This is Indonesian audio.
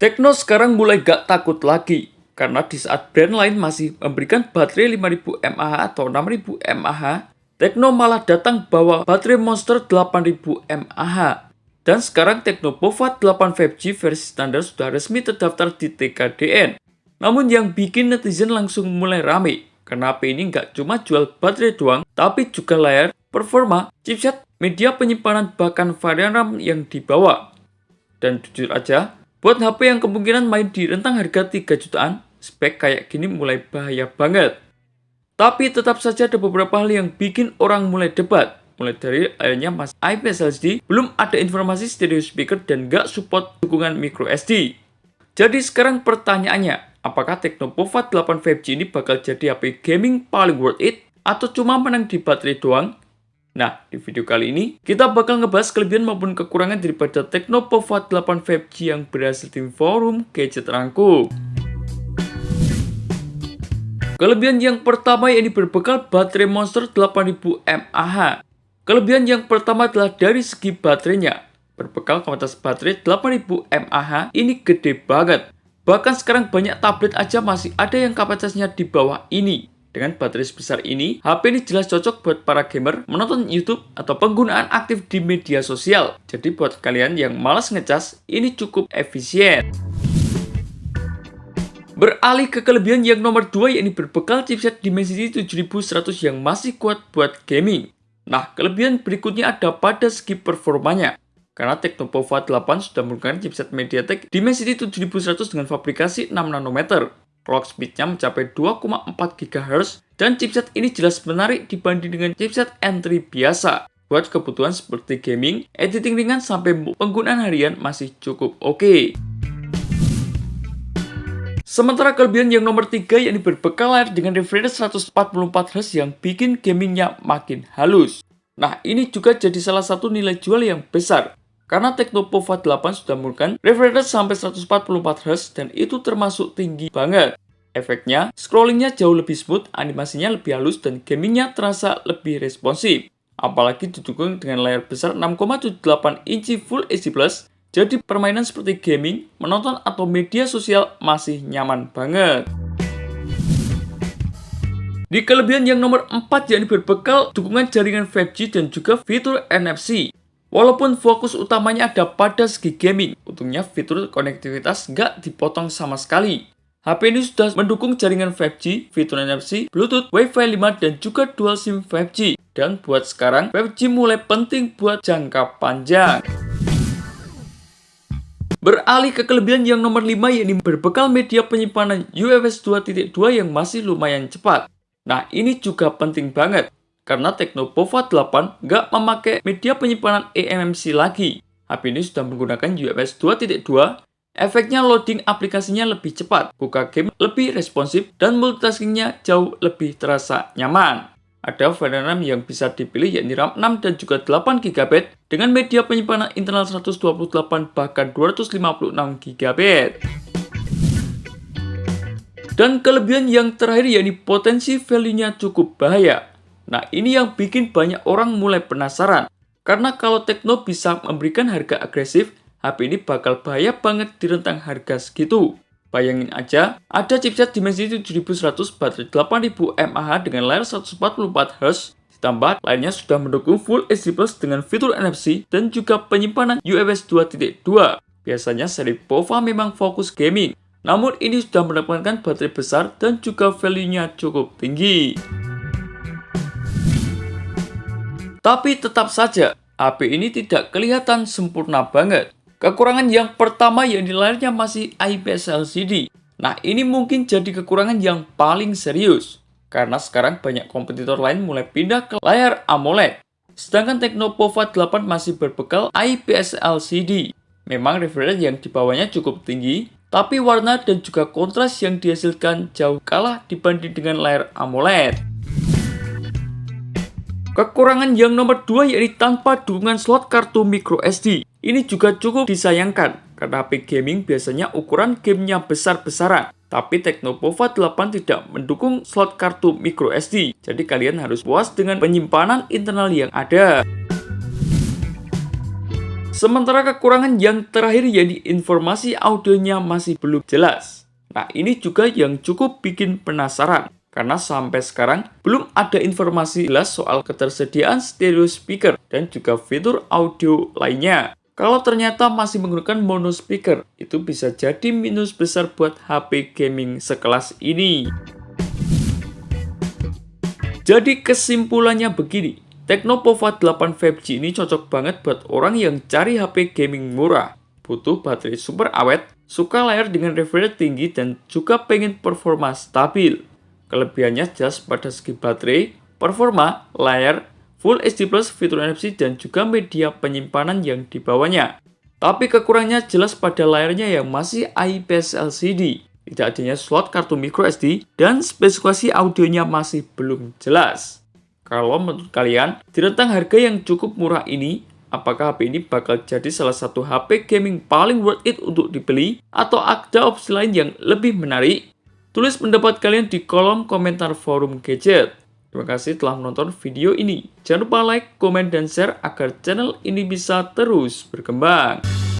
Tecno sekarang mulai gak takut lagi, karena di saat brand lain masih memberikan baterai 5000 mAh atau 6000 mAh, Tecno malah datang bawa baterai monster 8000 mAh. Dan sekarang Tecno Pova 8 5G versi standar sudah resmi terdaftar di TKDN. Namun yang bikin netizen langsung mulai rame, karena HP ini nggak cuma jual baterai doang, tapi juga layar, performa, chipset, media penyimpanan, bahkan varian RAM yang dibawa. Dan jujur aja, buat HP yang kemungkinan main di rentang harga 3 jutaan, spek kayak gini mulai bahaya banget. Tapi tetap saja ada beberapa hal yang bikin orang mulai debat. Mulai dari layarnya masih IPS LCD, belum ada informasi stereo speaker, dan nggak support dukungan micro SD. Jadi sekarang pertanyaannya, apakah Tecno Pova 8 5G ini bakal jadi HP gaming paling worth it, atau cuma menang di baterai doang? Nah, di video kali ini, kita bakal ngebahas kelebihan maupun kekurangan daripada Tecno Pova 8 5G yang berhasil tim forum gadget rangkum. Kelebihan yang pertama yakni berbekal baterai monster 8000 mAh. Kelebihan yang pertama adalah dari segi baterainya. Berbekal kapasitas baterai 8000 mAh ini gede banget. Bahkan sekarang banyak tablet aja masih ada yang kapasitasnya di bawah ini. Dengan baterai sebesar ini, HP ini jelas cocok buat para gamer, menonton YouTube, atau penggunaan aktif di media sosial. Jadi buat kalian yang malas ngecas, ini cukup efisien. Beralih ke kelebihan yang nomor 2 yakni berbekal chipset Dimensity 7100 yang masih kuat buat gaming. Nah, kelebihan berikutnya ada pada segi performanya. Karena Tecno Pova 8 sudah menggunakan chipset MediaTek Dimensity 7100 dengan fabrikasi 6 nanometer. Clock speednya mencapai 2,4 GHz, dan chipset ini jelas menarik dibanding dengan chipset entry biasa. Buat kebutuhan seperti gaming, editing ringan, sampai penggunaan harian masih cukup oke. Sementara kelebihan yang nomor 3 yakni berbekal layar dengan refresh 144Hz yang bikin gamingnya makin halus. Nah, ini juga jadi salah satu nilai jual yang besar. Karena Tecno Pova 8 sudah menggunakan refresh rate sampai 144Hz dan itu termasuk tinggi banget. Efeknya, scrollingnya jauh lebih smooth, animasinya lebih halus, dan gamingnya terasa lebih responsif. Apalagi didukung dengan layar besar 6,78 inci Full HD+, jadi permainan seperti gaming, menonton, atau media sosial masih nyaman banget. Di kelebihan yang nomor 4 yakni berbekal dukungan jaringan 5G dan juga fitur NFC. Walaupun fokus utamanya ada pada segi gaming, untungnya fitur konektivitas nggak dipotong sama sekali. HP ini sudah mendukung jaringan 5G, fitur NFC, Bluetooth, Wi-Fi 5, dan juga dual SIM 5G. Dan buat sekarang, 5G mulai penting buat jangka panjang. Beralih ke kelebihan yang nomor 5 yakni berbekal media penyimpanan UFS 2.2 yang masih lumayan cepat. Nah, ini juga penting banget. Karena Tecno Pova 8 nggak memakai media penyimpanan eMMC lagi. HP ini sudah menggunakan UFS 2.2, efeknya loading aplikasinya lebih cepat, buka game lebih responsif, dan multitaskingnya jauh lebih terasa nyaman. Ada varian RAM yang bisa dipilih yakni RAM 6 dan juga 8GB dengan media penyimpanan internal 128 bahkan 256GB. Dan kelebihan yang terakhir yakni potensi value-nya cukup bahaya. Nah, ini yang bikin banyak orang mulai penasaran. Karena kalau Tecno bisa memberikan harga agresif, HP ini bakal bahaya banget di rentang harga segitu. Bayangin aja, ada chipset Dimensity 7100 baterai 8000 mAh dengan layar 144Hz, ditambah lainnya sudah mendukung Full HD+ dengan fitur NFC dan juga penyimpanan UFS 2.2. Biasanya seri Pova memang fokus gaming, namun ini sudah mendapatkan baterai besar dan juga value-nya cukup tinggi. Tapi tetap saja, HP ini tidak kelihatan sempurna banget. Kekurangan yang pertama yakni layarnya masih IPS LCD. Nah, ini mungkin jadi kekurangan yang paling serius. Karena sekarang banyak kompetitor lain mulai pindah ke layar AMOLED. Sedangkan Tecno Pova 8 masih berbekal IPS LCD. Memang refresh rate yang dibawanya cukup tinggi, tapi warna dan juga kontras yang dihasilkan jauh kalah dibanding dengan layar AMOLED. Kekurangan yang nomor 2 yakni tanpa dukungan slot kartu micro SD. Ini juga cukup disayangkan, karena HP gaming biasanya ukuran gamenya besar-besaran. Tapi Tecno Pova 8 tidak mendukung slot kartu micro SD. Jadi kalian harus puas dengan penyimpanan internal yang ada. Sementara kekurangan yang terakhir yaitu informasi audionya masih belum jelas. Nah, ini juga yang cukup bikin penasaran. Karena sampai sekarang belum ada informasi jelas soal ketersediaan stereo speaker dan juga fitur audio lainnya. Kalau ternyata masih menggunakan mono speaker, itu bisa jadi minus besar buat HP gaming sekelas ini. Jadi kesimpulannya begini, Tecno Pova 8 5G ini cocok banget buat orang yang cari HP gaming murah, butuh baterai super awet, suka layar dengan refresh rate tinggi, dan juga pengen performa stabil. Kelebihannya jelas pada segi baterai, performa, layar, Full HD+, fitur NFC, dan juga media penyimpanan yang dibawanya. Tapi kekurangannya jelas pada layarnya yang masih IPS LCD. Tidak adanya slot kartu microSD, dan spesifikasi audionya masih belum jelas. Kalau menurut kalian, di rentang harga yang cukup murah ini, apakah HP ini bakal jadi salah satu HP gaming paling worth it untuk dibeli? Atau ada opsi lain yang lebih menarik? Tulis pendapat kalian di kolom komentar forum gadget. Terima kasih telah menonton video ini. Jangan lupa like, komen, dan share agar channel ini bisa terus berkembang.